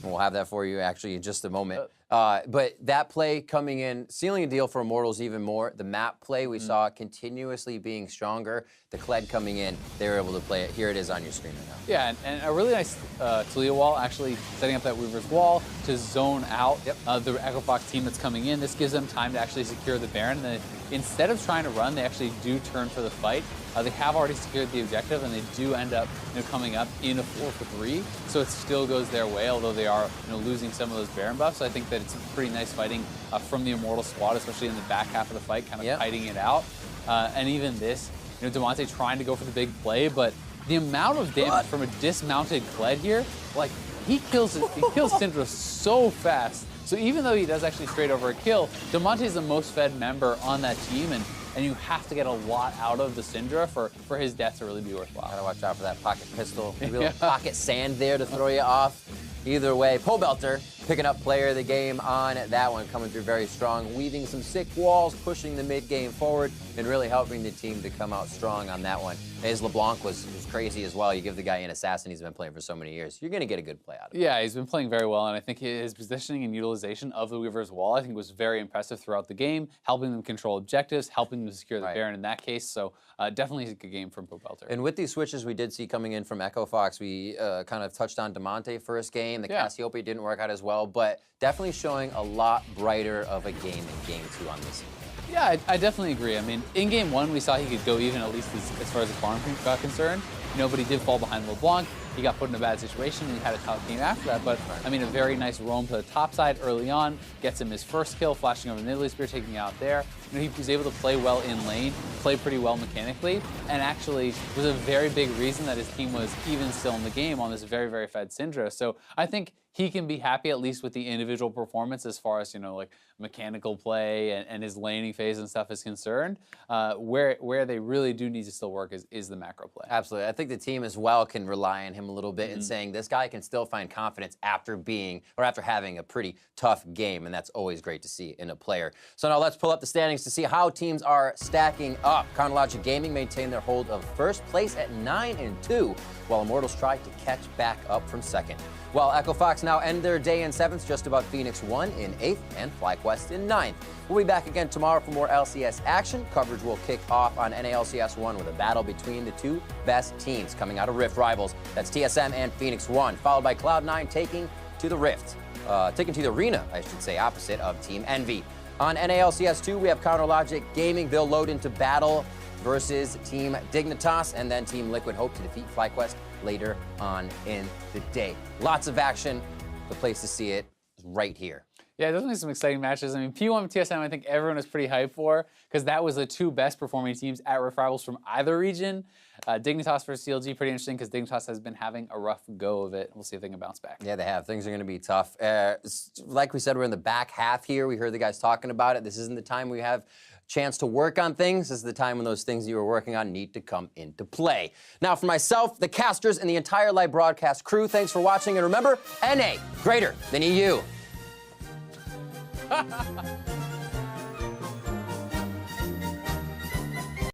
And we'll have that for you actually in just a moment. But that play coming in, sealing a deal for Immortals even more. The map play we saw continuously being stronger. The Kled coming in, they were able to play it. Here it is on your screen right now. Yeah, and a really nice Talia wall, actually setting up that Weaver's wall to zone out the Echo Fox team that's coming in. This gives them time to actually secure the Baron. And then instead of trying to run, they actually do turn for the fight. They have already secured the objective, and they do end up coming up in a 4-for-3. So it still goes their way, although they are losing some of those Baron buffs. So I think that it's pretty nice fighting from the Immortal squad, especially in the back half of the fight, kind of fighting it out. And even this, Damonte trying to go for the big play, but the amount of damage from a dismounted Kled here, like he kills Syndra so fast. So even though he does actually straight over a kill, Damonte is the most fed member on that team, and you have to get a lot out of the Syndra for his death to really be worthwhile. Gotta watch out for that pocket pistol. Maybe a little pocket sand there to throw you off. Either way, Pobelter picking up player of the game on that one, coming through very strong, weaving some sick walls, pushing the mid game forward, and really helping the team to come out strong on that one. His LeBlanc was crazy as well. You give the guy an assassin he's been playing for so many years, you're gonna get a good play out of it. Yeah, he's been playing very well, and I think his positioning and utilization of the Weaver's wall, I think, was very impressive throughout the game, helping them control objectives, helping them secure the Baron in that case. So definitely a good game from Pobelter. And with these switches we did see coming in from Echo Fox, we kind of touched on Damonte first game. The Cassiopeia didn't work out as well, but definitely showing a lot brighter of a game in game 2 on this. Yeah, I definitely agree. I mean, in game 1, we saw he could go even, at least as far as the farm got concerned. But he did fall behind LeBlanc. He got put in a bad situation, and he had a tough game after that. But, I mean, a very nice roam to the top side early on, gets him his first kill, flashing over the Nidalee Spear, taking it out there. He was able to play well in lane, play pretty well mechanically, and actually was a very big reason that his team was even still in the game on this very, very fed Syndra. So I think he can be happy at least with the individual performance as far as, like mechanical play and his laning phase and stuff is concerned. Where they really do need to still work is the macro play. Absolutely. I think the team as well can rely on him a little bit in saying this guy can still find confidence after having a pretty tough game, and that's always great to see in a player. So now let's pull up the standings to see how teams are stacking up. Chronologic Gaming maintained their hold of first place at 9-2, while Immortals tried to catch back up from second. While Echo Fox now end their day in 7th, just about Phoenix 1 in 8th, and FlyQuest in 9th. We'll be back again tomorrow for more LCS action. Coverage will kick off on NALCS 1 with a battle between the two best teams coming out of Rift Rivals. That's TSM and Phoenix 1, followed by Cloud9 taking to the arena, I should say, opposite of Team Envy. On NALCS 2, we have Chronologic Gaming. They'll load into battle versus Team Dignitas, and then Team Liquid hope to defeat FlyQuest later on in the day. Lots of action. The place to see it is right here. Yeah, definitely some exciting matches. I mean, P1 and TSM, I think everyone is pretty hyped for, because that was the two best performing teams at Rift Rivals from either region. Dignitas versus CLG, pretty interesting, because Dignitas has been having a rough go of it. We'll see if they can bounce back. Yeah, they have. Things are going to be tough. Like we said, we're in the back half here. We heard the guys talking about it. This isn't the time we have chance to work on things. This is the time when those things you were working on need to come into play. Now, for myself, the casters, and the entire live broadcast crew, thanks for watching. And remember, NA, greater than EU.